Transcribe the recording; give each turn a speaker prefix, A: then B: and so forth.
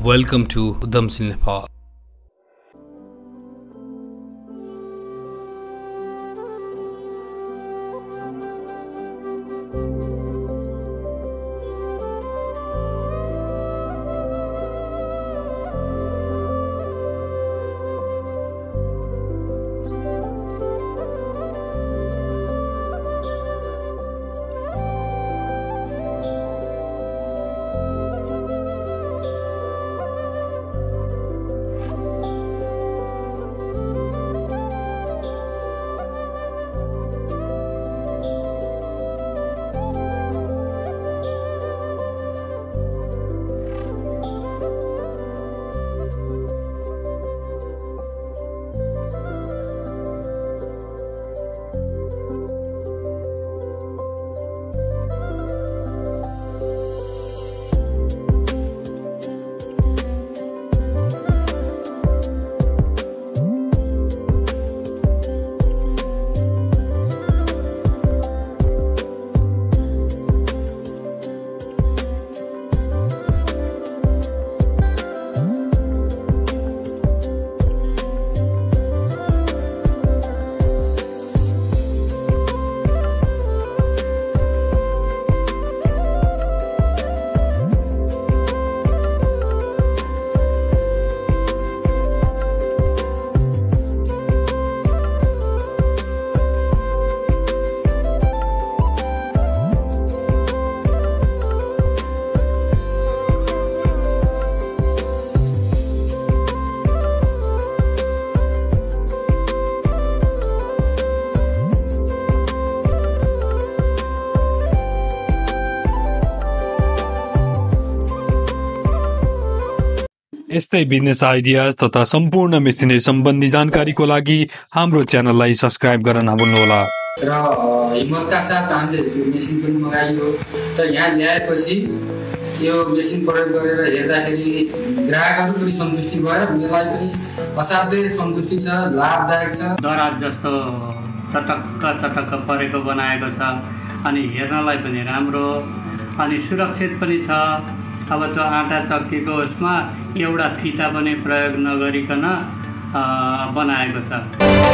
A: Welcome to Udhamsil Nepal. यस्तै business ideas तथा सम्पूर्ण मेसिनरी सम्बन्धी जानकारीको लागि हाम्रो च्यानललाई सब्स्क्राइब गर्न नभुल्नुहोला।
B: र हिम्मतका साथ हामीले यो मेसिन पनि मगाइयो र यहाँ ल्याएपछि यो मेसिन प्रयोग गरेर हेर्दाखेरि ग्राहकहरू पनि सन्तुष्टि भएर उनीहरूलाई पनि असाध्यै सन्तुष्टि छ, लाभदायक छ।
C: दराज जस्तो चटक्क परेको बनाएको छ अनि हेर्नलाई पनि राम्रो अनि सुरक्षित पनि छ। अब त्यो आँटा चक्कीको उसमा एउटा फिता पनि प्रयोग नगरिकन बनाएको छ।